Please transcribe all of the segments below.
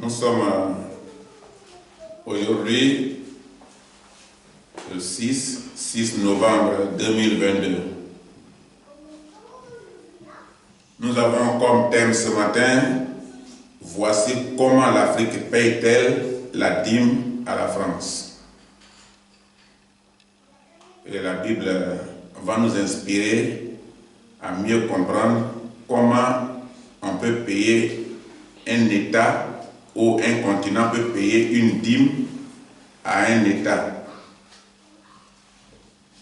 Nous sommes aujourd'hui le 6 novembre 2022. Nous avons comme thème ce matin, voici comment l'Afrique paye-t-elle la dîme à la France. Et la Bible va nous inspirer à mieux comprendre comment on peut payer un État ou un continent peut payer une dîme à un État.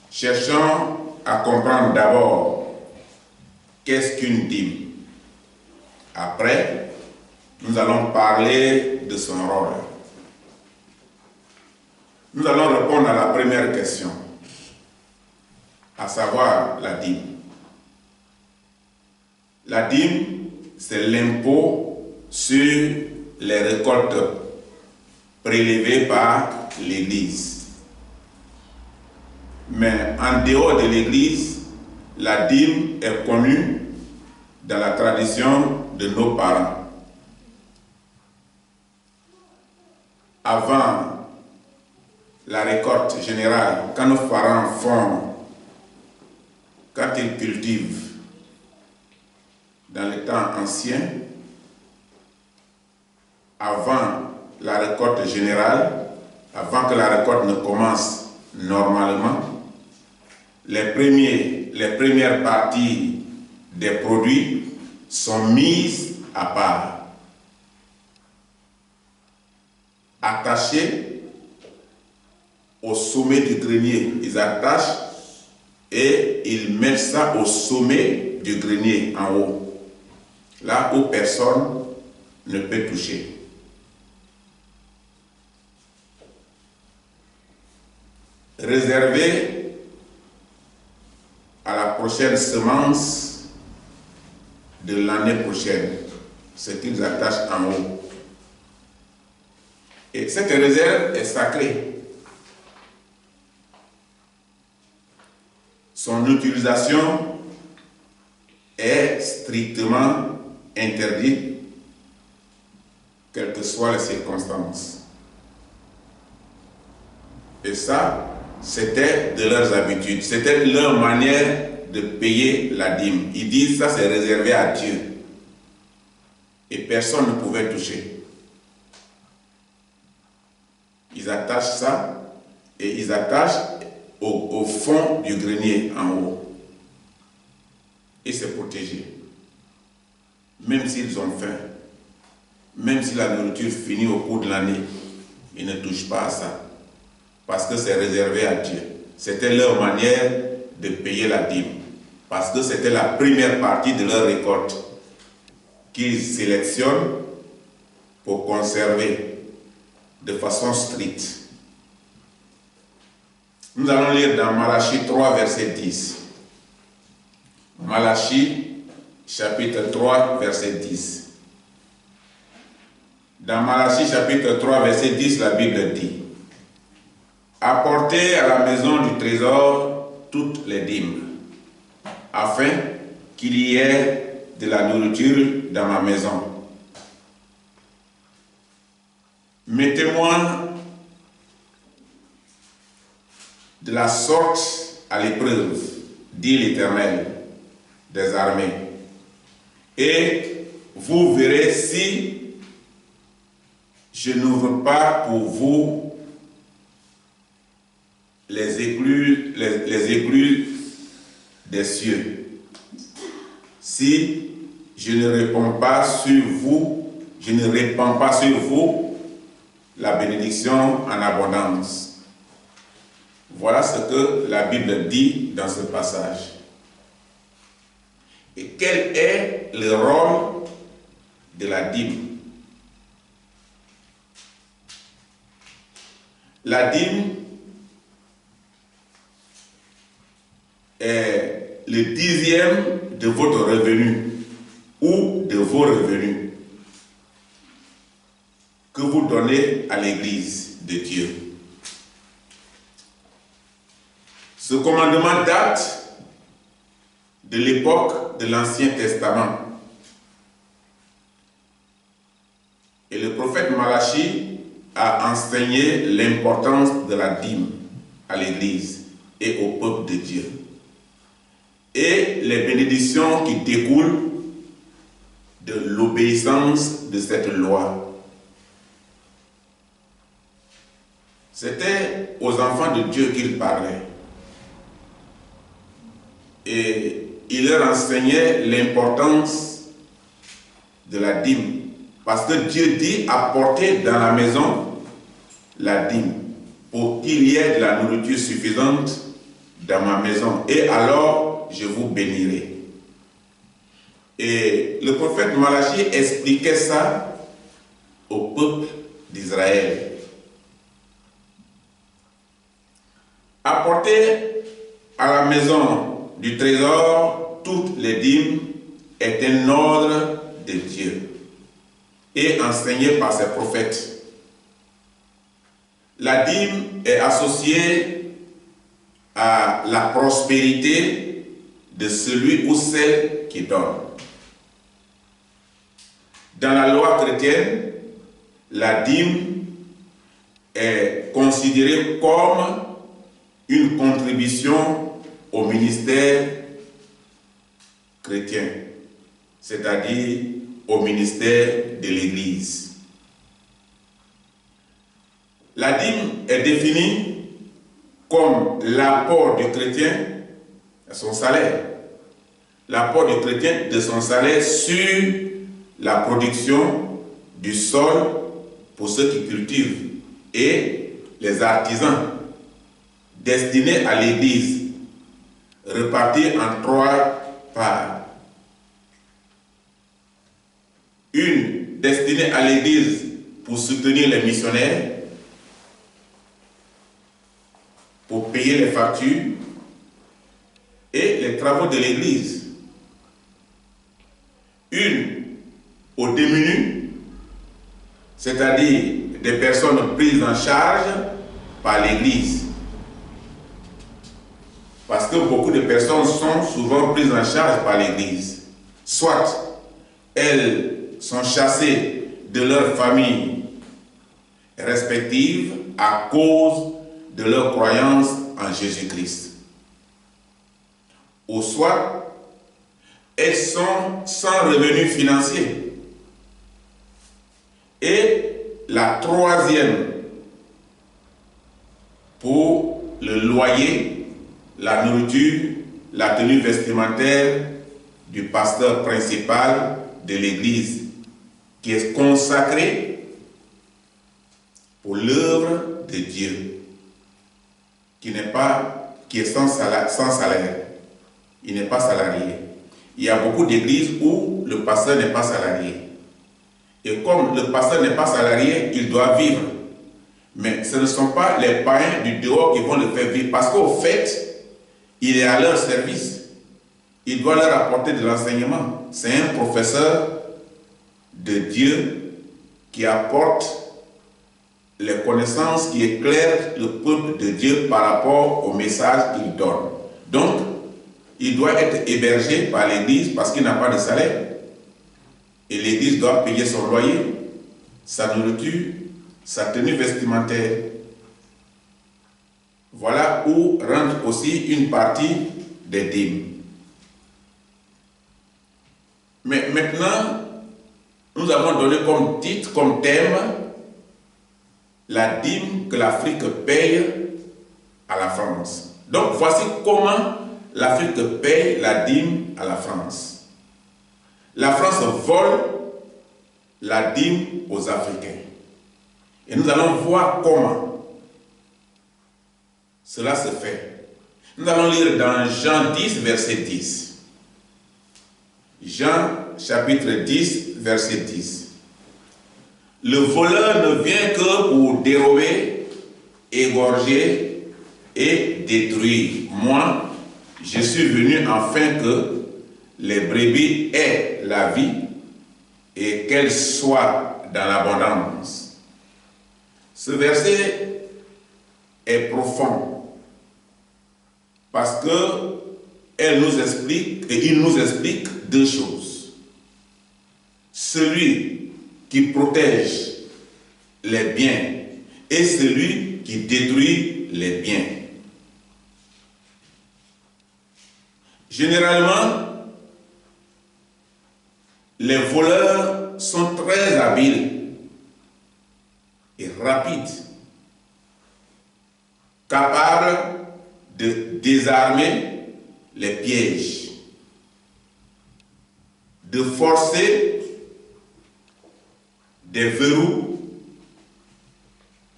Cherchons à comprendre d'abord qu'est-ce qu'une dîme. Après, nous allons parler de son rôle. Nous allons répondre à la première question, à savoir la dîme. La dîme, c'est l'impôt sur les récoltes prélevées par l'Église. Mais en dehors de l'Église, la dîme est connue dans la tradition de nos parents. Avant la récolte générale, quand nos parents font, quand ils cultivent dans les temps anciens, avant la récolte générale, avant que la récolte ne commence normalement, les premières parties des produits sont mises à part, attachées au sommet du grenier. Ils attachent et ils mettent ça au sommet du grenier en haut, là où personne ne peut toucher. Réservé à la prochaine semence de l'année prochaine, ce qu'ils attachent en haut. Et cette réserve est sacrée. Son utilisation est strictement interdite, quelles que soient les circonstances. Et ça, c'était de leurs habitudes, c'était leur manière de payer la dîme. Ils disent ça, c'est réservé à Dieu. Et personne ne pouvait toucher. Ils attachent ça et ils attachent au fond du grenier en haut. Et c'est protégé. Même s'ils ont faim, même si la nourriture finit au cours de l'année, ils ne touchent pas à ça. Parce que c'est réservé à Dieu. C'était leur manière de payer la dîme. Parce que c'était la première partie de leur récolte qu'ils sélectionnent pour conserver de façon stricte. Nous allons lire dans Malachie 3, verset 10. Malachie, chapitre 3, verset 10. Dans Malachie, chapitre 3, verset 10, la Bible dit: apportez à la maison du trésor toutes les dîmes, afin qu'il y ait de la nourriture dans ma maison. Mettez-moi de la sorte à l'épreuve, dit l'Éternel des armées, et vous verrez si je n'ouvre pas pour vous les écluses des cieux. Si je ne répands pas sur vous la bénédiction en abondance. Voilà ce que la Bible dit dans ce passage. Et quel est le rôle de la dîme? La dîme est le 10e de votre revenu ou de vos revenus que vous donnez à l'Église de Dieu. Ce commandement date de l'époque de l'Ancien Testament. Et le prophète Malachie a enseigné l'importance de la dîme à l'Église et au peuple de Dieu. Et les bénédictions qui découlent de l'obéissance de cette loi. C'était aux enfants de Dieu qu'il parlait. Et il leur enseignait l'importance de la dîme. Parce que Dieu dit apportez dans la maison la dîme pour qu'il y ait de la nourriture suffisante dans ma maison. Et alors, je vous bénirai. Et le prophète Malachie expliquait ça au peuple d'Israël. Apporter à la maison du trésor toutes les dîmes est un ordre de Dieu et enseigné par ses prophètes. La dîme est associée à la prospérité de celui ou celle qui donne. Dans la loi chrétienne, la dîme est considérée comme une contribution au ministère chrétien, c'est-à-dire au ministère de l'Église. La dîme est définie comme l'apport du chrétien à son salaire. L'apport du chrétien de son salaire sur la production du sol pour ceux qui cultivent et les artisans destinés à l'Église, repartis en 3 parts. Une destinée à l'Église pour soutenir les missionnaires, pour payer les factures et les travaux de l'Église. Une aux démunis, c'est-à-dire des personnes prises en charge par l'Église. Parce que beaucoup de personnes sont souvent prises en charge par l'Église. Soit elles sont chassées de leur famille respective à cause de leur croyance en Jésus-Christ. Ou soit elles sont sans revenus financiers. Et la troisième, pour le loyer, la nourriture, la tenue vestimentaire du pasteur principal de l'Église, qui est consacré pour l'œuvre de Dieu, qui est sans salaire. Il n'est pas salarié. Il y a beaucoup d'églises où le pasteur n'est pas salarié. Et comme le pasteur n'est pas salarié, il doit vivre. Mais ce ne sont pas les païens du dehors qui vont le faire vivre. Parce qu'au fait, il est à leur service. Il doit leur apporter de l'enseignement. C'est un professeur de Dieu qui apporte les connaissances qui éclairent le peuple de Dieu par rapport au message qu'il donne. Donc, il doit être hébergé par l'Église parce qu'il n'a pas de salaire. Et l'Église doit payer son loyer, sa nourriture, sa tenue vestimentaire. Voilà où rentre aussi une partie des dîmes. Mais maintenant, nous avons donné comme titre, comme thème, la dîme que l'Afrique paye à la France. Donc voici comment l'Afrique paye la dîme à la France. La France vole la dîme aux Africains. Et nous allons voir comment cela se fait. Nous allons lire dans Jean 10, verset 10. Jean, chapitre 10, verset 10. Le voleur ne vient que pour dérober, égorger et détruire. Moi, je suis venu afin que les brebis aient la vie et qu'elles soient dans l'abondance. Ce verset est profond parce que il nous explique 2 choses. Celui qui protège les biens et celui qui détruit les biens. Généralement, les voleurs sont très habiles et rapides, capables de désarmer les pièges, de forcer des verrous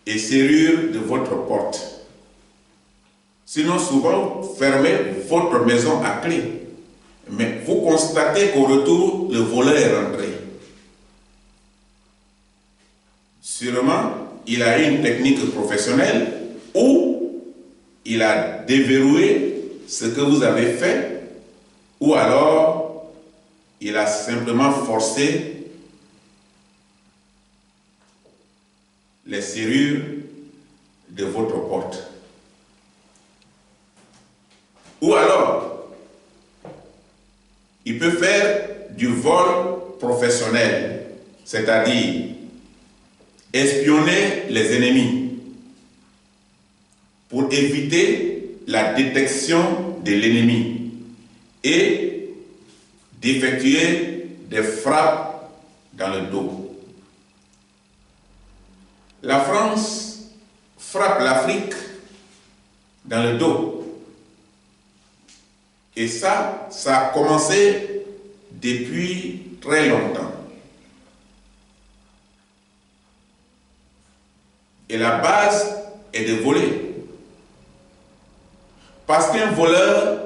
et serrures de votre porte. Sinon, souvent, fermez votre maison à clé. Mais vous constatez qu'au retour, le voleur est rentré. Sûrement, il a une technique professionnelle ou il a déverrouillé ce que vous avez fait, ou alors il a simplement forcé les serrures de votre porte. Ou alors, il peut faire du vol professionnel, c'est-à-dire espionner les ennemis pour éviter la détection de l'ennemi et d'effectuer des frappes dans le dos. La France frappe l'Afrique dans le dos. Et ça a commencé depuis très longtemps. Et la base est de voler. Parce qu'un voleur,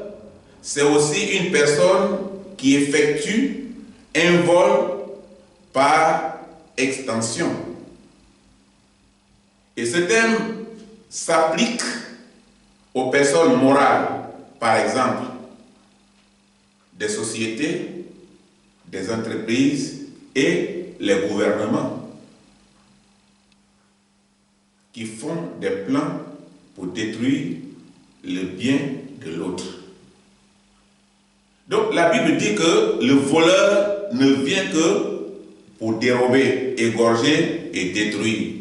c'est aussi une personne qui effectue un vol par extension. Et ce terme s'applique aux personnes morales, par exemple, des sociétés, des entreprises et les gouvernements qui font des plans pour détruire le bien de l'autre. Donc la Bible dit que le voleur ne vient que pour dérober, égorger et détruire.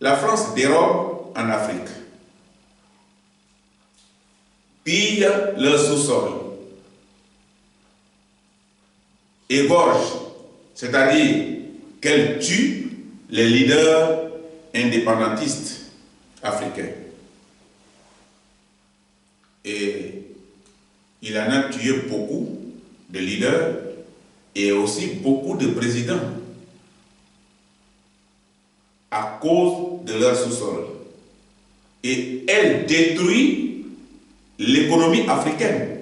La France dérobe en Afrique, pille leur sous-sol, égorge, c'est-à-dire qu'elle tue les leaders indépendantistes africains. Et il en a tué beaucoup de leaders et aussi beaucoup de présidents à cause de leur sous-sol. Et elle détruit l'économie africaine.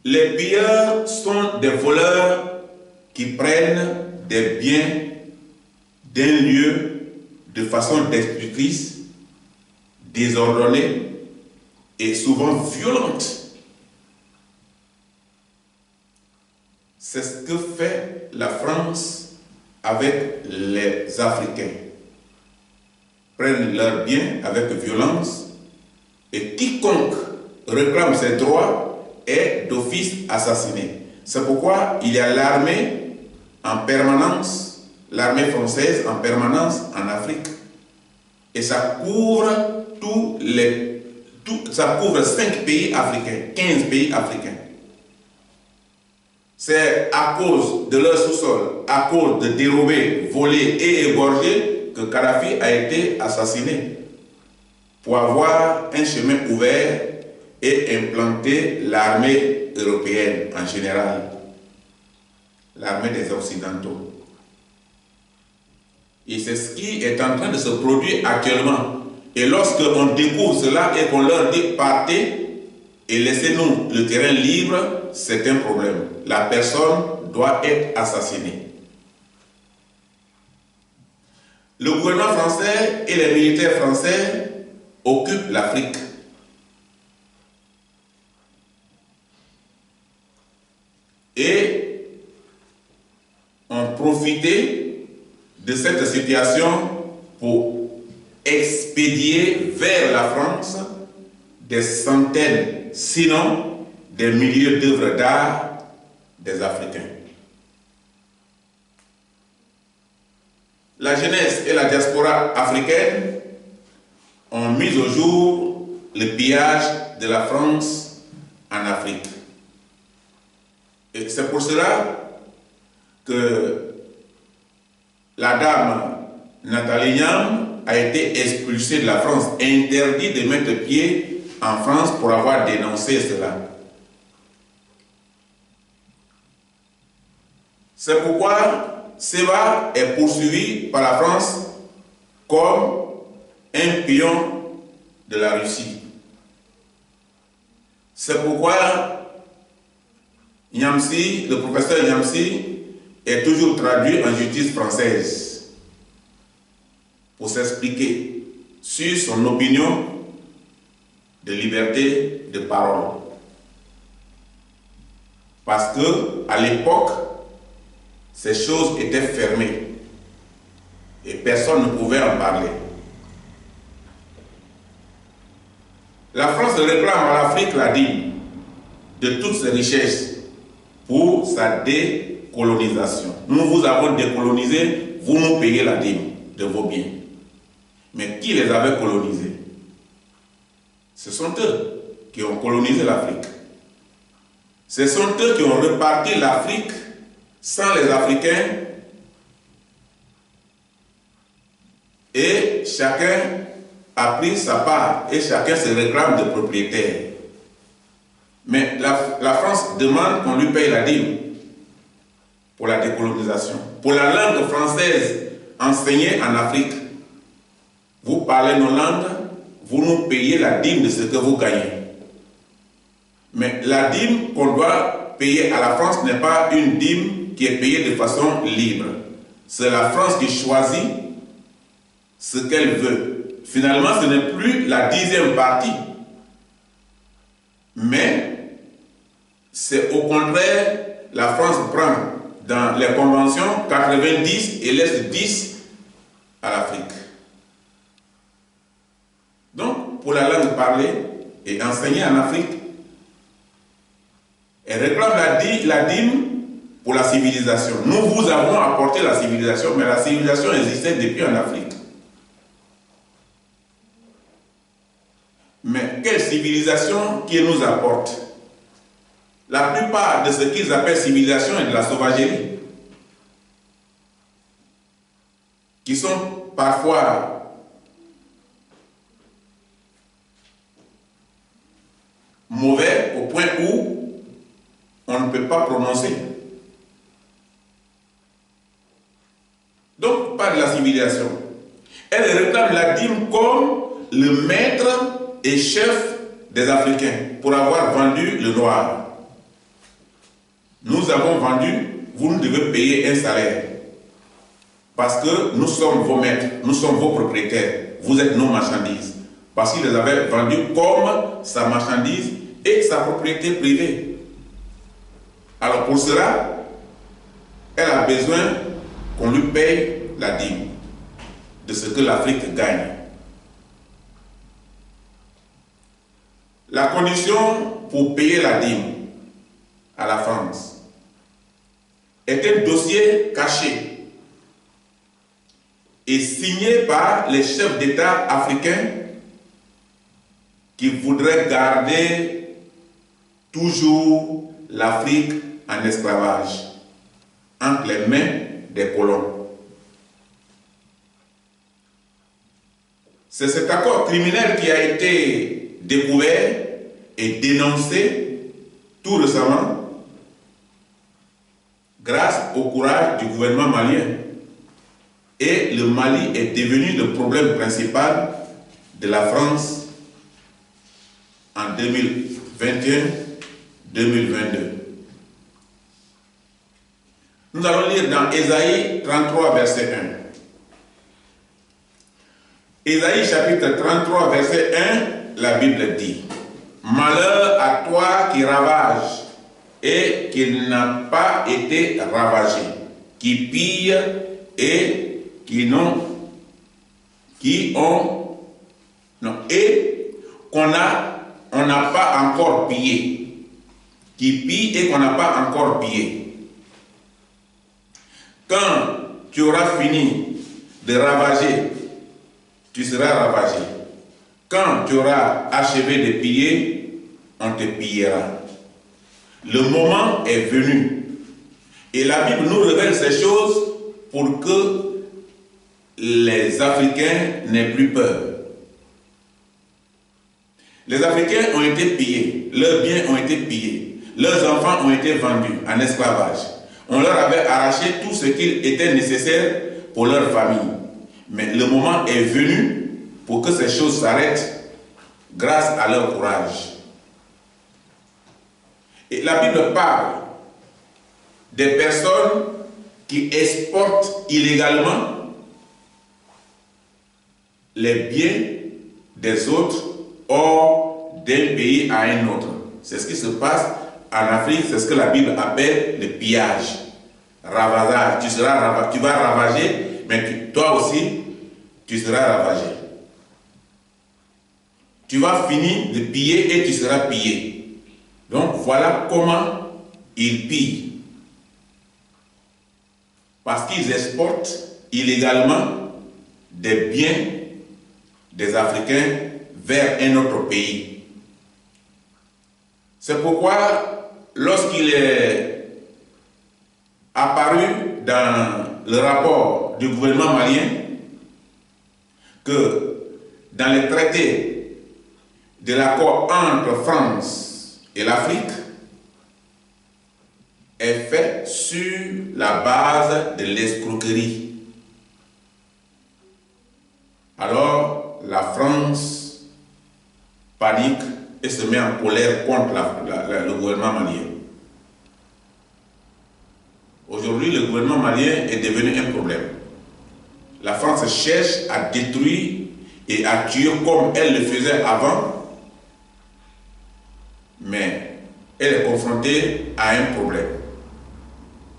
Les pilleurs sont des voleurs qui prennent des biens d'un lieu de façon destructrice, désordonnée et souvent violente. C'est ce que fait la France avec les Africains. Prennent leurs biens avec violence et quiconque réclame ses droits est d'office assassiné. C'est pourquoi il y a l'armée en permanence, l'armée française en permanence en Afrique. Et ça couvre ça couvre 5 pays africains, 15 pays africains. C'est à cause de leur sous-sol, à cause de dérober, voler et égorger que Kadhafi a été assassiné pour avoir un chemin ouvert et implanter l'armée européenne en général, l'armée des Occidentaux. Et c'est ce qui est en train de se produire actuellement. Et lorsque on découvre cela et qu'on leur dit partez et laissez-nous le terrain libre, c'est un problème. La personne doit être assassinée. Le gouvernement français et les militaires français occupent l'Afrique. Et ont profité de cette situation pour expédier vers la France des centaines, sinon des milliers d'œuvres d'art des Africains. La jeunesse et la diaspora africaine ont mis au jour le pillage de la France en Afrique. Et c'est pour cela que la dame Nathalie Nyam a été expulsée de la France, interdit de mettre pied en France pour avoir dénoncé cela. C'est pourquoi Seva est poursuivi par la France comme un pion de la Russie. C'est pourquoi Nyamsi, le professeur Nyamsi, est toujours traduit en justice française pour s'expliquer sur son opinion de liberté de parole. Parce que à l'époque, ces choses étaient fermées et personne ne pouvait en parler. La France réclame à l'Afrique la dîme de toutes ses richesses pour sa décolonisation. Nous vous avons décolonisé, vous nous payez la dîme de vos biens. Mais qui les avait colonisés? Ce sont eux qui ont colonisé l'Afrique. Ce sont eux qui ont reparti l'Afrique sans les Africains, et chacun a pris sa part et chacun se réclame de propriétaire. Mais la France demande qu'on lui paye la dîme pour la décolonisation. Pour la langue française enseignée en Afrique, vous parlez nos langues, vous nous payez la dîme de ce que vous gagnez. Mais la dîme qu'on doit payer à la France n'est pas une dîme qui est payée de façon libre. C'est la France qui choisit ce qu'elle veut. Finalement, ce n'est plus la 10e partie. Mais c'est au contraire, la France prend dans les conventions 90 et laisse 10 à l'Afrique. Donc, pour la langue parlée et enseignée en Afrique, elle réclame la dîme pour la civilisation. Nous vous avons apporté la civilisation, mais la civilisation existait depuis en Afrique. Mais quelle civilisation qu'ils nous apportent? La plupart de ce qu'ils appellent civilisation est de la sauvagerie, qui sont parfois mauvais au point où on ne peut pas prononcer. Donc, pas de la civilisation. Elle réclame la dîme comme le maître et chef des Africains pour avoir vendu le noir. Nous avons vendu, vous nous devez payer un salaire. Parce que nous sommes vos maîtres, nous sommes vos propriétaires, vous êtes nos marchandises. Parce qu'il les avait vendues comme sa marchandise et sa propriété privée. Alors pour cela, elle a besoin qu'on lui paye la dîme de ce que l'Afrique gagne. La condition pour payer la dîme à la France est un dossier caché et signé par les chefs d'État africains qui voudraient garder toujours l'Afrique en esclavage entre les mains des colons. C'est cet accord criminel qui a été découvert et dénoncé tout récemment grâce au courage du gouvernement malien. Et le Mali est devenu le problème principal de la France en 2021-2022. Nous allons lire dans Ésaïe 33, verset 1. Ésaïe chapitre 33, verset 1, la Bible dit: malheur à toi qui ravage et qui n'a pas été ravagé, qui pille et on n'a pas encore pillé, qui pillent et qu'on n'a pas encore pillé. Quand tu auras fini de ravager, tu seras ravagé. Quand tu auras achevé de piller, on te pillera. Le moment est venu. Et la Bible nous révèle ces choses pour que les Africains n'aient plus peur. Les Africains ont été pillés, leurs biens ont été pillés, leurs enfants ont été vendus en esclavage. On leur avait arraché tout ce qu'il était nécessaire pour leur famille. Mais le moment est venu pour que ces choses s'arrêtent grâce à leur courage. Et la Bible parle des personnes qui exportent illégalement les biens des autres hors d'un pays à un autre. C'est ce qui se passe en Afrique, c'est ce que la Bible appelle le pillage, ravagage. Tu vas ravager, mais toi aussi, tu seras ravagé. Tu vas finir de piller et tu seras pillé. Donc voilà comment ils pillent. Parce qu'ils exportent illégalement des biens des Africains vers un autre pays. C'est pourquoi, lorsqu'il est apparu dans le rapport du gouvernement malien que dans les traités de l'accord entre France et l'Afrique est fait sur la base de l'escroquerie. Alors, la France panique et se met en colère contre le gouvernement malien. Aujourd'hui, le gouvernement malien est devenu un problème. La France cherche à détruire et à tuer comme elle le faisait avant, mais elle est confrontée à un problème.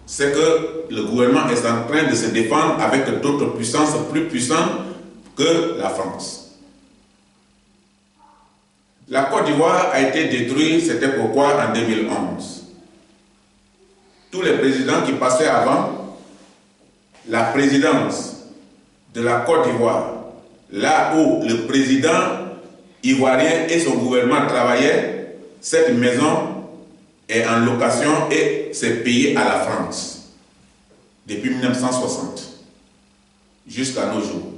C'est que le gouvernement est en train de se défendre avec d'autres puissances plus puissantes que la France. La Côte d'Ivoire a été détruite, c'était pourquoi en 2011. Tous les présidents qui passaient avant, la présidence de la Côte d'Ivoire, là où le président ivoirien et son gouvernement travaillaient, cette maison est en location et c'est payé à la France depuis 1960 jusqu'à nos jours.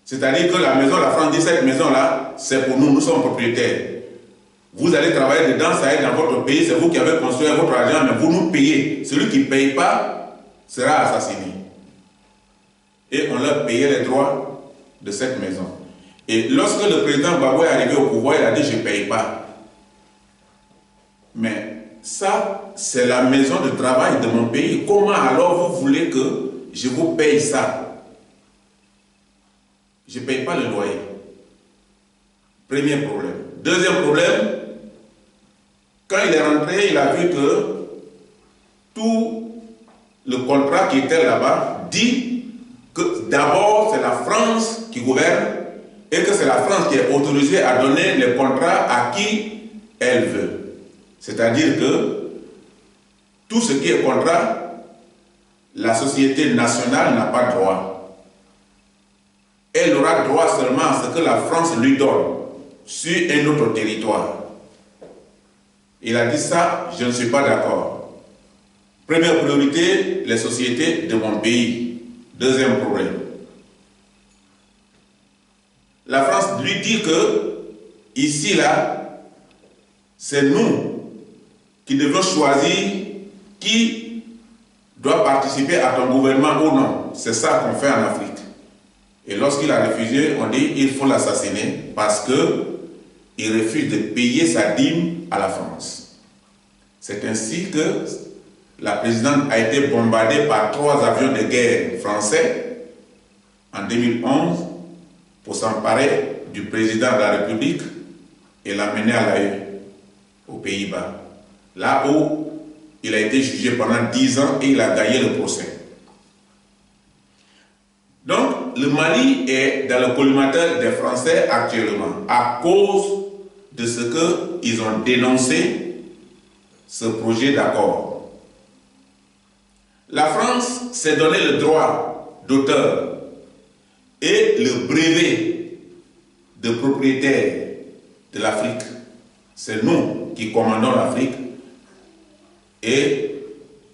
C'est-à-dire que la maison, la France dit cette maison-là, c'est pour nous, nous sommes propriétaires. Vous allez travailler dedans, ça est dans votre pays, c'est vous qui avez construit votre argent, mais vous nous payez. Celui qui ne paye pas sera assassiné. Et on leur payait les droits de cette maison. Et lorsque le président Gbagbo est arrivé au pouvoir, il a dit « je ne paye pas ». Mais ça, c'est la maison de travail de mon pays. Comment alors vous voulez que je vous paye ça? Je ne paye pas le loyer. Premier problème. Deuxième problème, quand il est rentré, il a vu que tout le contrat qui était là-bas dit que d'abord c'est la France qui gouverne et que c'est la France qui est autorisée à donner les contrats à qui elle veut. C'est-à-dire que tout ce qui est contrat, la société nationale n'a pas droit. Elle aura droit seulement à ce que la France lui donne sur un autre territoire. Il a dit ça, je ne suis pas d'accord. Première priorité, les sociétés de mon pays. Deuxième problème. La France lui dit que, ici, là, c'est nous qui devons choisir qui doit participer à ton gouvernement ou non. C'est ça qu'on fait en Afrique. Et lorsqu'il a refusé, on dit il faut l'assassiner parce qu'il refuse de payer sa dîme à la France. C'est ainsi que la présidente a été bombardée par 3 avions de guerre français en 2011 pour s'emparer du président de la République et l'amener à l'AE, aux Pays-Bas. Là où il a été jugé pendant 10 ans et il a gagné le procès. Donc, le Mali est dans le collimateur des Français actuellement à cause de ce qu'ils ont dénoncé ce projet d'accord. La France s'est donné le droit d'auteur et le brevet de propriétaire de l'Afrique. C'est nous qui commandons l'Afrique et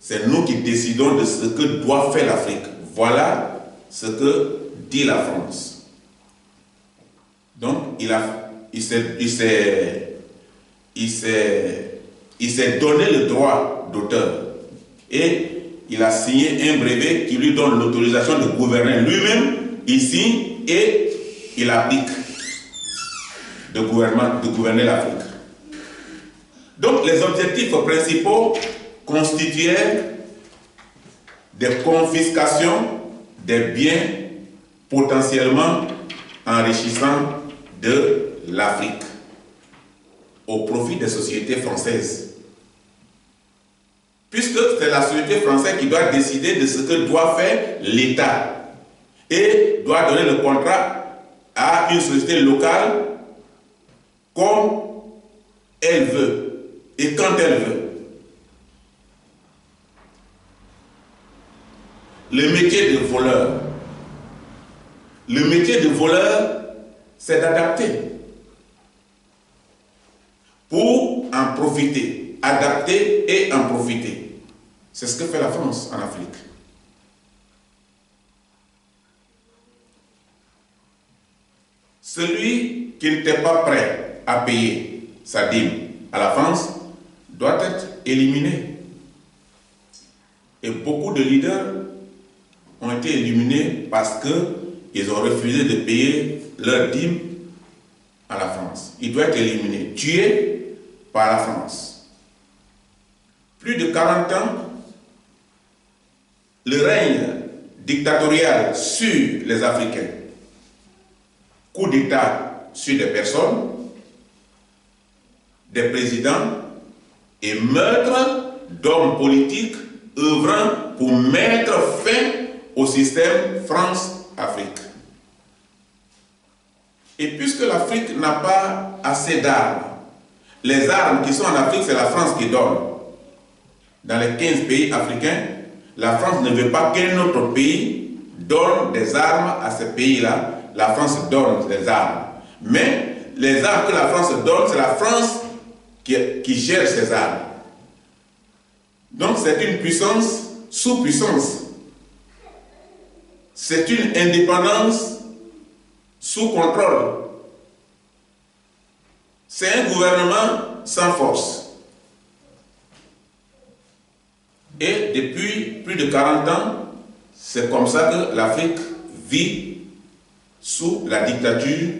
c'est nous qui décidons de ce que doit faire l'Afrique. Voilà ce que dit la France. Donc, il s'est donné le droit d'auteur et il a signé un brevet qui lui donne l'autorisation de gouverner lui-même ici et il applique de gouverner l'Afrique. Donc, les objectifs principaux constituaient des confiscations des biens potentiellement enrichissants de l'Afrique au profit des sociétés françaises. Puisque c'est la société française qui doit décider de ce que doit faire l'État et doit donner le contrat à une société locale comme elle veut et quand elle veut. Le métier de voleur. Le métier de voleur, c'est d'adapter pour en profiter. Adapter et en profiter. C'est ce que fait la France en Afrique. Celui qui n'était pas prêt à payer sa dîme à la France doit être éliminé. Et beaucoup de leaders ont été éliminés parce qu'ils ont refusé de payer leur dîme à la France. Il doit être éliminé, tué par la France. Plus de 40 ans, le règne dictatorial sur les Africains, coup d'État sur des personnes, des présidents et meurtres d'hommes politiques œuvrant pour mettre fin au système France-Afrique. Et puisque l'Afrique n'a pas assez d'armes, les armes qui sont en Afrique, c'est la France qui donne. Dans les 15 pays africains, la France ne veut pas qu'un autre pays donne des armes à ces pays-là. La France donne des armes. Mais les armes que la France donne, c'est la France qui gère ces armes. Donc c'est une puissance sous puissance. C'est une indépendance sous contrôle. C'est un gouvernement sans force. Et depuis plus de 40 ans, c'est comme ça que l'Afrique vit sous la dictature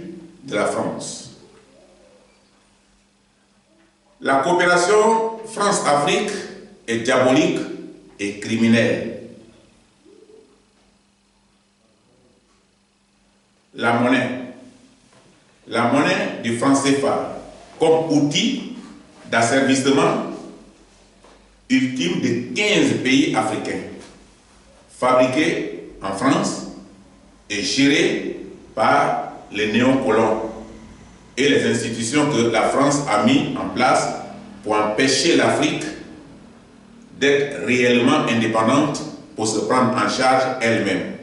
de la France. La coopération France-Afrique est diabolique et criminelle. La monnaie du franc CFA comme outil d'asservissement ultime de 15 pays africains, fabriqué en France et géré par les néocolons et les institutions que la France a mis en place pour empêcher l'Afrique d'être réellement indépendante pour se prendre en charge elle-même.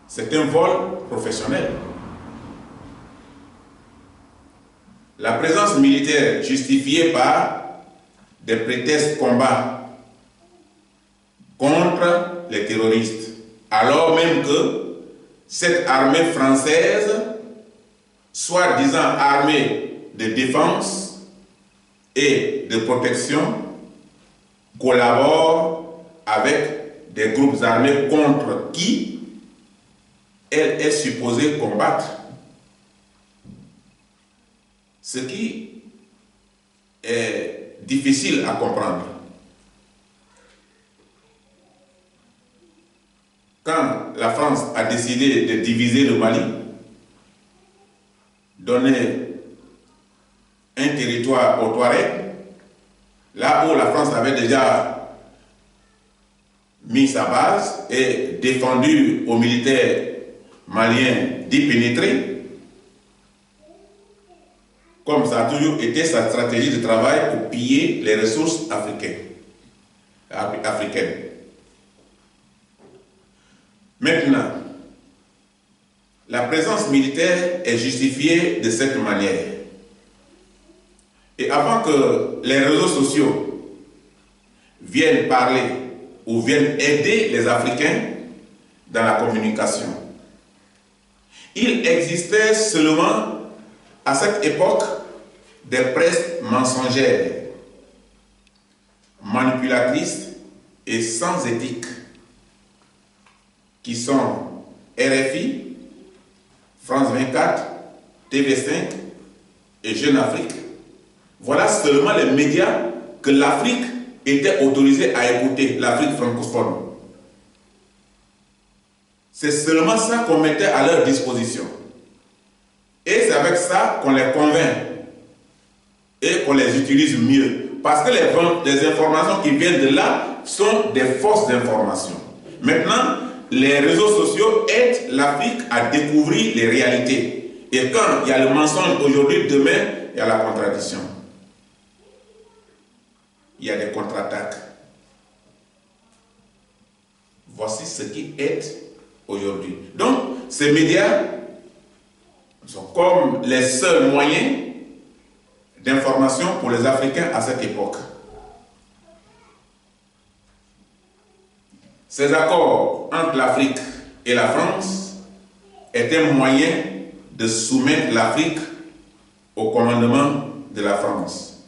C'est un vol professionnel. La présence militaire justifiée par des prétextes combats contre les terroristes, alors même que cette armée française, soi-disant armée de défense et de protection, collabore avec des groupes armés contre qui elle est supposée combattre. Ce qui est difficile à comprendre. Quand la France a décidé de diviser le Mali, donner un territoire aux Touaregs, là où la France avait déjà mis sa base et défendu aux militaires maliens d'y pénétrer, comme ça a toujours été sa stratégie de travail pour piller les ressources africaines. Maintenant, la présence militaire est justifiée de cette manière. Et avant que les réseaux sociaux viennent parler ou viennent aider les Africains dans la communication, il existait seulement à cette époque des presses mensongères, manipulatrices et sans éthique, qui sont RFI, France 24, TV5 et Jeune Afrique. Voilà seulement les médias que l'Afrique était autorisée à écouter, l'Afrique francophone. C'est seulement ça qu'on mettait à leur disposition. Et c'est avec ça qu'on les convainc et qu'on les utilise mieux. Parce que les informations qui viennent de là sont des fausses informations. Maintenant, les réseaux sociaux aident l'Afrique à découvrir les réalités. Et quand il y a le mensonge aujourd'hui, demain, il y a la contradiction. Il y a des contre-attaques. Voici ce qui aide aujourd'hui. Donc, ces médias sont comme les seuls moyens d'information pour les Africains à cette époque. Ces accords entre l'Afrique et la France étaient un moyen de soumettre l'Afrique au commandement de la France.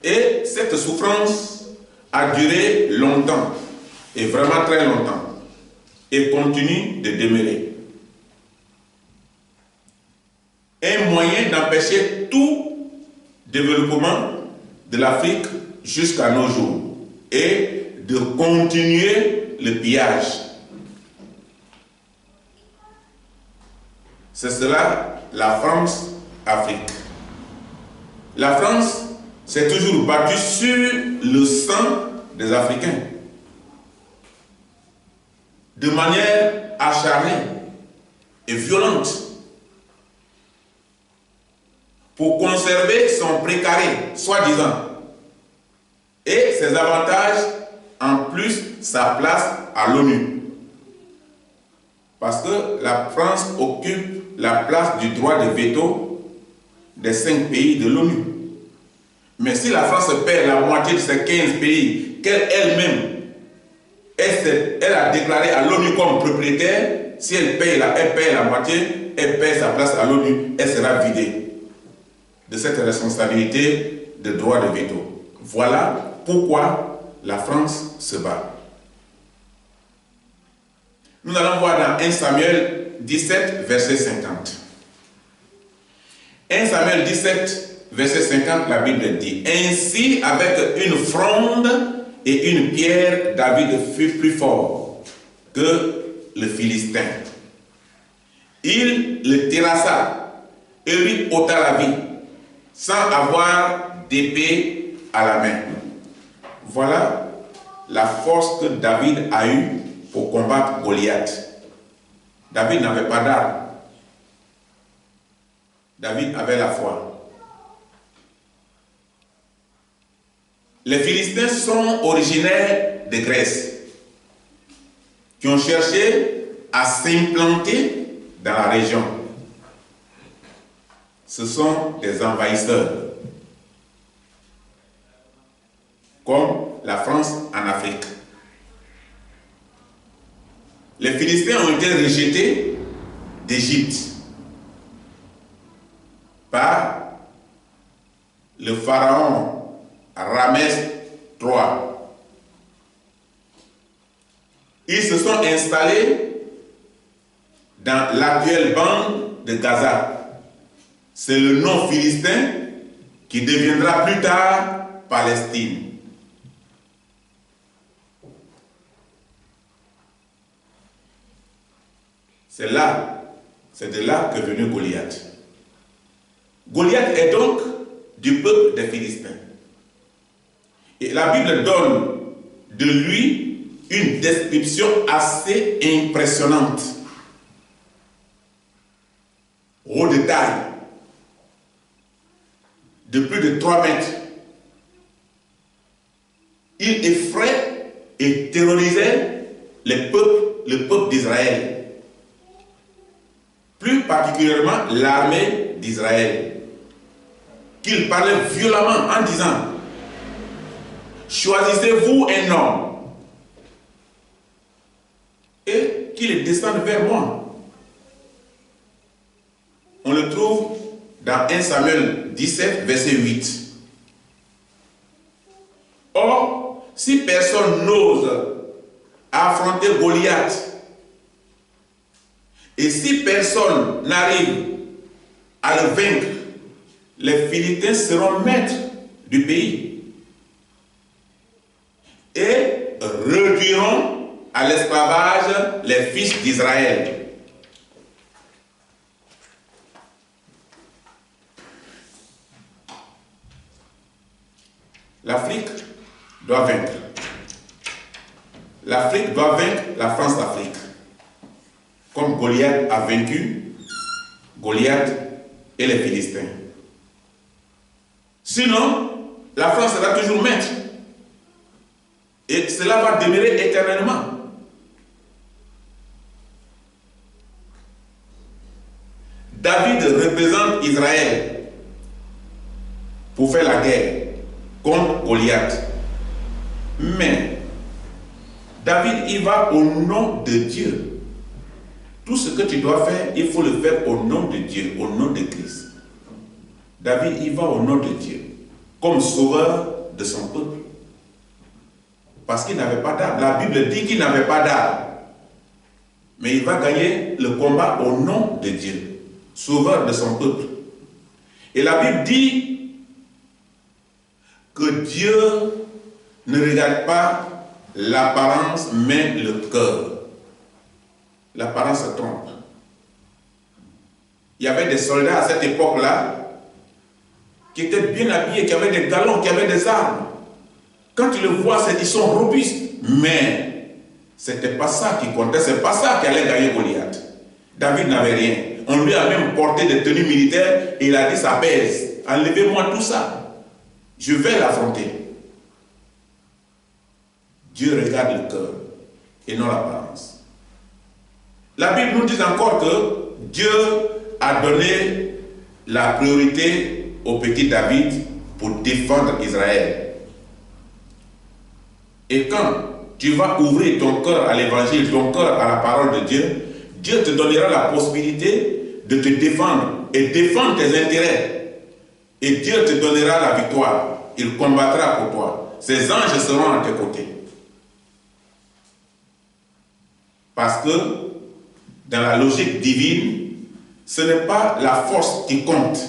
Et cette souffrance a duré longtemps, et vraiment très longtemps, et continue de demeurer. Un moyen d'empêcher tout développement de l'Afrique jusqu'à nos jours et de continuer le pillage. C'est cela la France-Afrique. La France s'est toujours battue sur le sang des Africains de manière acharnée et violente pour conserver son précaré, soi-disant, et ses avantages, en plus sa place à l'ONU. Parce que la France occupe la place du droit de veto des 5 pays de l'ONU. Mais si la France perd la moitié de ces 15 pays qu'elle-même, elle a déclaré à l'ONU comme propriétaire, si elle paye la moitié, elle paye sa place à l'ONU, elle sera vidée de cette responsabilité de droit de veto. Voilà pourquoi la France se bat. Nous allons voir dans 1 Samuel 17, verset 50. 1 Samuel 17, verset 50, la Bible dit: ainsi, avec une fronde et une pierre, David fut plus fort que le Philistin. Il le terrassa et lui ôta la vie, sans avoir d'épée à la main. Voilà la force que David a eue pour combattre Goliath. David n'avait pas d'arme. David avait la foi. Les Philistins sont originaires de Grèce, qui ont cherché à s'implanter dans la région. Ce sont des envahisseurs, comme la France en Afrique. Les Philistins ont été rejetés d'Égypte par le pharaon Ramès III. Ils se sont installés dans l'actuelle bande de Gaza. C'est le nom philistin qui deviendra plus tard Palestine. C'est de là que est venu Goliath. Goliath est donc du peuple des Philistins. Et la Bible donne de lui une description assez impressionnante, haut de taille, de plus de 3 mètres. Il effraie et terrorisait le peuple d'Israël. Plus particulièrement l'armée d'Israël. Qu'il parlait violemment en disant: choisissez-vous un homme et qu'il descende vers moi. On le trouve dans 1 Samuel 17, verset 8. Or, si personne n'ose affronter Goliath, et si personne n'arrive à le vaincre, les Philistins seront maîtres du pays et réduiront à l'esclavage les fils d'Israël. L'Afrique doit vaincre. L'Afrique doit vaincre la France-Afrique. Comme Goliath a vaincu Goliath et les Philistins. Sinon, la France sera toujours maître. Et cela va demeurer éternellement. David représente Israël pour faire la guerre contre Goliath. Mais David y va au nom de Dieu. Tout ce que tu dois faire, il faut le faire au nom de Dieu, au nom de Christ. David y va au nom de Dieu, comme sauveur de son peuple. Parce qu'il n'avait pas d'arme. La Bible dit qu'il n'avait pas d'arme. Mais il va gagner le combat au nom de Dieu, sauveur de son peuple. Et la Bible dit que Dieu ne regarde pas l'apparence, mais le cœur. L'apparence se trompe. Il y avait des soldats à cette époque-là qui étaient bien habillés, qui avaient des galons, qui avaient des armes. Quand tu le vois, ils sont robustes. Mais ce n'était pas ça qui comptait, ce n'est pas ça qui allait gagner Goliath. David n'avait rien. On lui a même porté des tenues militaires et il a dit: ça pèse. Enlevez-moi tout ça. Je vais l'affronter. Dieu regarde le cœur et non l'apparence. La Bible nous dit encore que Dieu a donné la priorité au petit David pour défendre Israël. Et quand tu vas ouvrir ton cœur à l'évangile, ton cœur à la parole de Dieu, Dieu te donnera la possibilité de te défendre et défendre tes intérêts. Et Dieu te donnera la victoire. Il combattra pour toi. Ses anges seront à tes côtés. Parce que dans la logique divine, ce n'est pas la force qui compte.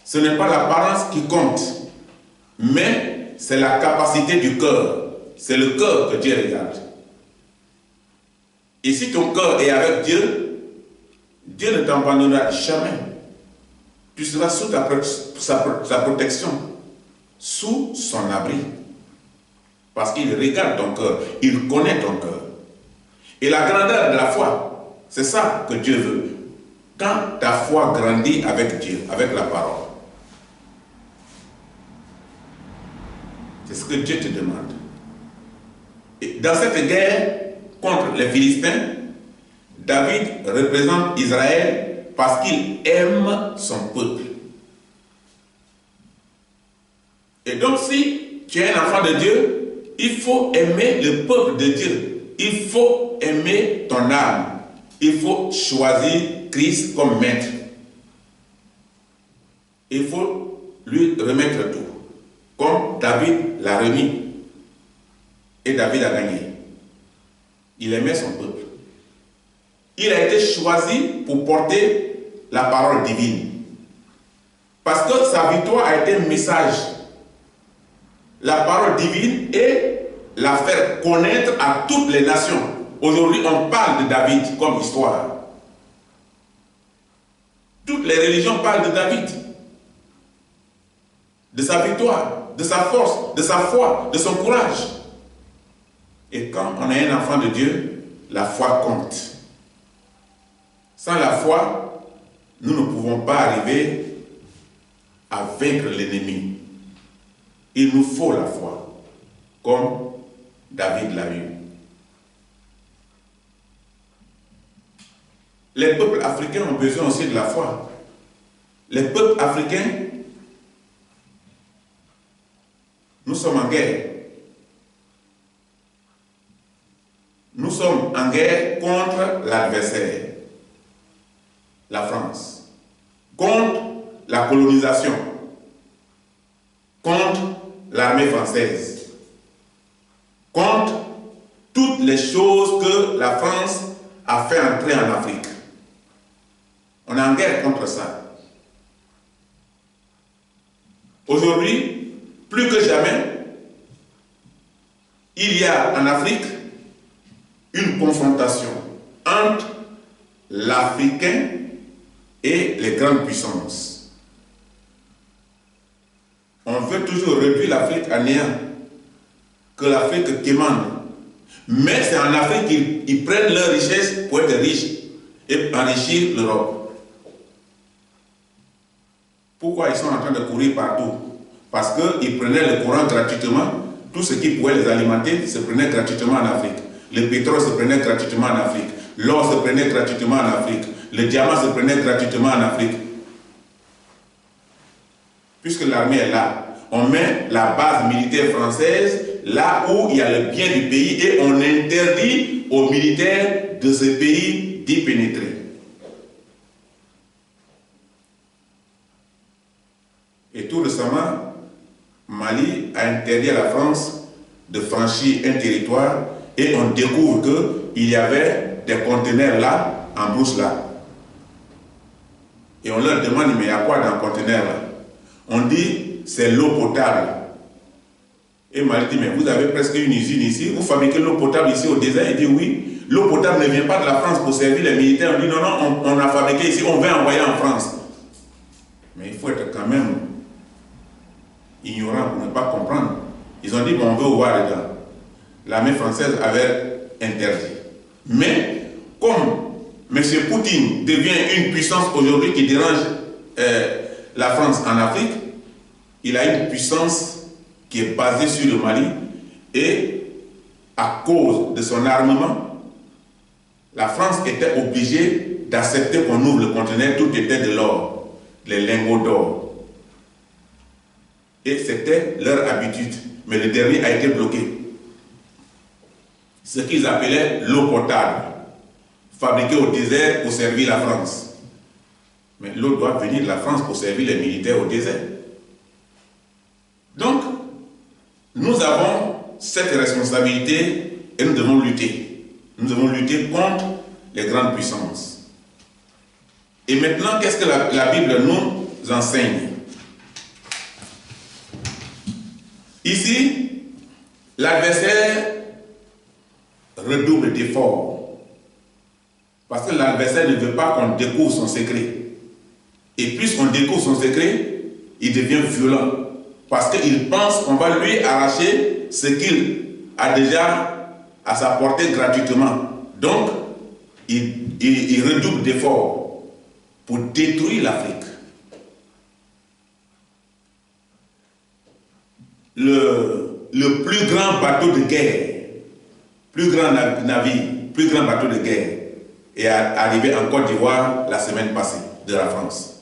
Ce n'est pas l'apparence qui compte. Mais c'est la capacité du cœur. C'est le cœur que Dieu regarde. Et si ton cœur est avec Dieu, Dieu ne t'abandonnera jamais. Tu seras sous sa protection, sous son abri. Parce qu'il regarde ton cœur, il connaît ton cœur. Et la grandeur de la foi, c'est ça que Dieu veut. Quand ta foi grandit avec Dieu, avec la parole. C'est ce que Dieu te demande. Et dans cette guerre contre les Philistins, David représente Israël parce qu'il aime son peuple. Et donc si tu es un enfant de Dieu, il faut aimer le peuple de Dieu. Il faut aimer ton âme. Il faut choisir Christ comme maître. Il faut lui remettre tout. Comme David l'a remis. Et David a gagné. Il aimait son peuple. Il a été choisi pour porter la parole divine. Parce que sa victoire a été un message. La parole divine et la faire connaître à toutes les nations. Aujourd'hui, on parle de David comme histoire. Toutes les religions parlent de David. De sa victoire, de sa force, de sa foi, de son courage. Et quand on est un enfant de Dieu, la foi compte. Sans la foi, nous ne pouvons pas arriver à vaincre l'ennemi, il nous faut la foi, comme David l'a eu. Les peuples africains ont besoin aussi de la foi. Les peuples africains, nous sommes en guerre. Nous sommes en guerre contre l'adversaire, la France, contre la colonisation, contre l'armée française, contre toutes les choses que la France a fait entrer en Afrique. On est en guerre contre ça. Aujourd'hui, plus que jamais, il y a en Afrique une confrontation entre l'Africain et les grandes puissances. On veut toujours réduire l'Afrique à néant, que l'Afrique quémande. Mais c'est en Afrique qu'ils prennent leur richesse pour être riches et enrichir l'Europe. Pourquoi ils sont en train de courir partout? Parce qu'ils prenaient le courant gratuitement. Tout ce qui pouvait les alimenter se prenait gratuitement en Afrique. Le pétrole se prenait gratuitement en Afrique. L'or se prenait gratuitement en Afrique. Le diamant se prenait gratuitement en Afrique. Puisque l'armée est là, on met la base militaire française là où il y a le bien du pays et on interdit aux militaires de ce pays d'y pénétrer. Et tout récemment, Mali a interdit à la France de franchir un territoire et on découvre qu'il y avait des conteneurs là, en brousse là. Et on leur demande, mais il y a quoi dans le conteneur là? On dit, c'est l'eau potable. Et Mali dit, mais vous avez presque une usine ici, vous fabriquez l'eau potable ici au désert? Il dit, oui, l'eau potable ne vient pas de la France pour servir les militaires. On dit, non, non, on a fabriqué ici, on va envoyer en France. Mais il faut être quand même ignorant pour ne pas comprendre. Ils ont dit, bon, on veut voir dedans. L'armée française avait interdit. Mais, comme M. Poutine devient une puissance aujourd'hui qui dérange la France en Afrique, il a une puissance qui est basée sur le Mali et à cause de son armement, la France était obligée d'accepter qu'on ouvre le conteneur, tout était de l'or, les lingots d'or. Et c'était leur habitude. Mais le dernier a été bloqué. Ce qu'ils appelaient l'eau potable, fabriquée au désert pour servir la France. Mais l'eau doit venir de la France pour servir les militaires au désert. Donc, nous avons cette responsabilité et nous devons lutter. Nous devons lutter contre les grandes puissances. Et maintenant, qu'est-ce que la Bible nous enseigne? Ici, l'adversaire redouble d'efforts. Parce que l'adversaire ne veut pas qu'on découvre son secret. Et plus on découvre son secret, il devient violent. Parce qu'il pense qu'on va lui arracher ce qu'il a déjà à sa portée gratuitement. Donc, il redouble d'efforts pour détruire l'Afrique. Le plus grand bateau de guerre, plus grand navire, plus grand bateau de guerre est arrivé en Côte d'Ivoire la semaine passée de la France.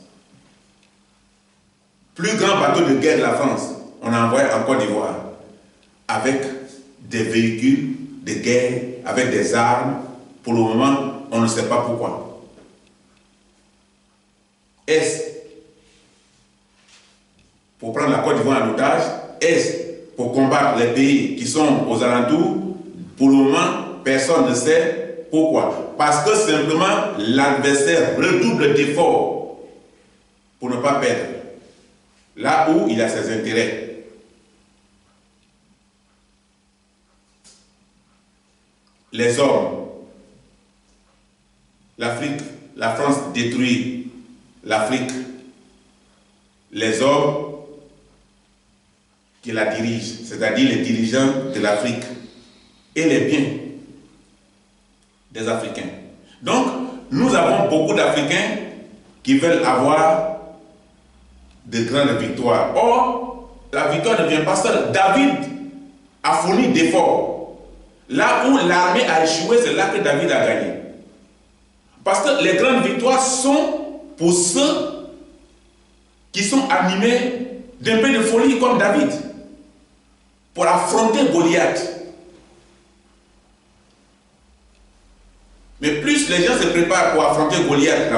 Plus grand bateau de guerre de la France, on a envoyé en Côte d'Ivoire avec des véhicules de guerre, avec des armes. Pour le moment, on ne sait pas pourquoi. Est-ce pour prendre la Côte d'Ivoire en otage? Est-ce pour combattre les pays qui sont aux alentours? Pour le moment, personne ne sait pourquoi. Parce que simplement, l'adversaire redouble d'efforts pour ne pas perdre. Là où il a ses intérêts. Les hommes, l'Afrique, la France détruit l'Afrique. Les hommes qui la dirigent, c'est-à-dire les dirigeants de l'Afrique et les biens des Africains. Donc, nous avons beaucoup d'Africains qui veulent avoir de grandes victoires. Or, la victoire ne vient pas seule. David a fourni d'efforts. Là où l'armée a échoué, c'est là que David a gagné. Parce que les grandes victoires sont pour ceux qui sont animés d'un peu de folie comme David, pour affronter Goliath. Mais plus les gens se préparent pour affronter Goliath,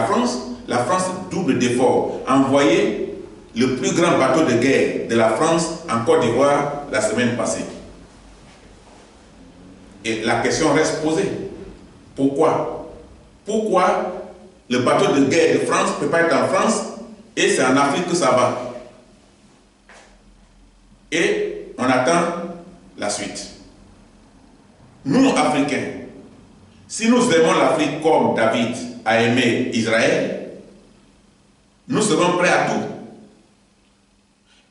la France double d'efforts. Envoyer le plus grand bateau de guerre de la France en Côte d'Ivoire la semaine passée. Et la question reste posée. Pourquoi? Pourquoi le bateau de guerre de France ne peut pas être en France et c'est en Afrique que ça va? Et on attend la suite. Nous, Africains, si nous aimons l'Afrique comme David a aimé Israël, nous serons prêts à tout.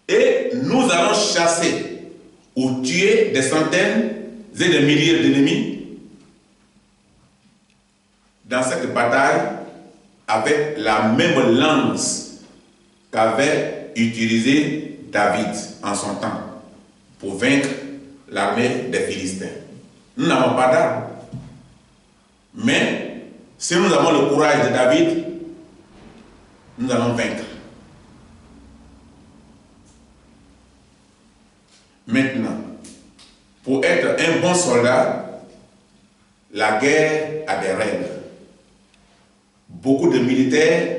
Et nous allons chasser ou tuer des centaines et des milliers d'ennemis dans cette bataille avec la même lance qu'avait utilisée David en son temps pour vaincre l'armée des Philistins. Nous n'avons pas d'armes. Mais si nous avons le courage de David, nous allons vaincre. Maintenant, pour être un bon soldat, la guerre a des règles. Beaucoup de militaires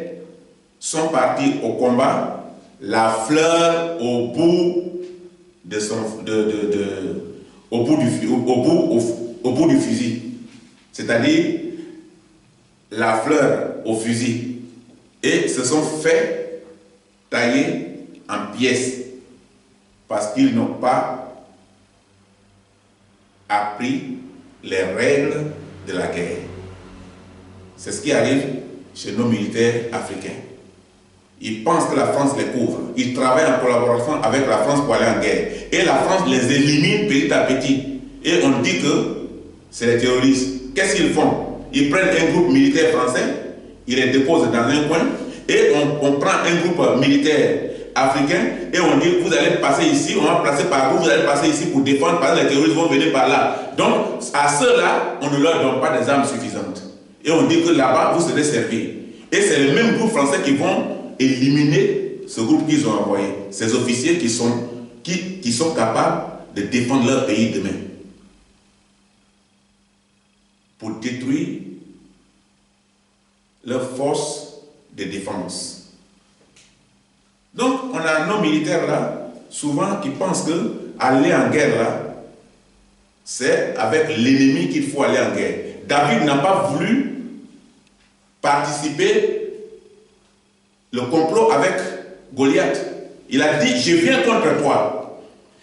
sont partis au combat, la fleur au bout du fusil. C'est-à-dire la fleur au fusil. Et se sont fait tailler en pièces parce qu'ils n'ont pas appris les règles de la guerre. C'est ce qui arrive chez nos militaires africains. Ils pensent que la France les couvre. Ils travaillent en collaboration avec la France pour aller en guerre. Et la France les élimine petit à petit. Et on dit que c'est les terroristes. Qu'est-ce qu'ils font? Ils prennent un groupe militaire français, ils les déposent dans un coin, et on prend un groupe militaire africain, et on dit, vous allez passer ici, on va placer par vous, vous allez passer ici pour défendre, parce que les terroristes vont venir par là. Donc, à ceux-là, on ne leur donne pas des armes suffisantes. Et on dit que là-bas, vous serez servis. Et c'est le même groupe français qui vont éliminer ce groupe qu'ils ont envoyé. Ces officiers qui sont capables de défendre leur pays demain. Pour détruire leurs forces de défense. Donc, on a nos militaires là, souvent qui pensent que aller en guerre là, c'est avec l'ennemi qu'il faut aller en guerre. David n'a pas voulu participer le complot avec Goliath. Il a dit, je viens contre toi.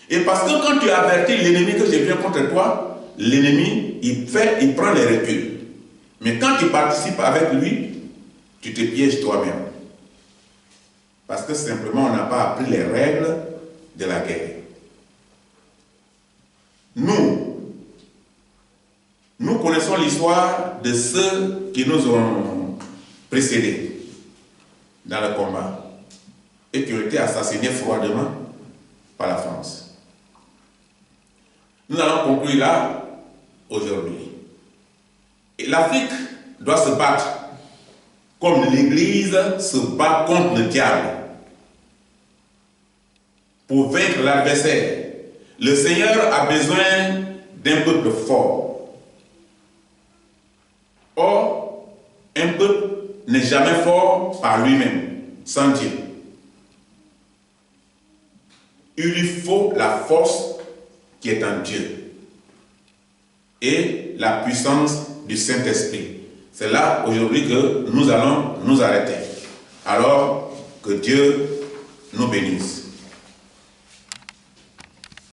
Et parce que quand tu avertis l'ennemi que je viens contre toi, l'ennemi, il prend les reculs. Mais quand tu participes avec lui, tu te pièges toi-même. Parce que simplement, on n'a pas appris les règles de la guerre. Nous connaissons l'histoire de ceux qui nous ont précédés dans le combat et qui ont été assassinés froidement par la France. Nous allons conclure là aujourd'hui. Et l'Afrique doit se battre comme l'Église se bat contre le diable pour vaincre l'adversaire. Le Seigneur a besoin d'un peuple fort. Or, un peuple n'est jamais fort par lui-même, sans Dieu. Il lui faut la force qui est en Dieu et la puissance du Saint-Esprit. C'est là aujourd'hui que nous allons nous arrêter. Alors que Dieu nous bénisse.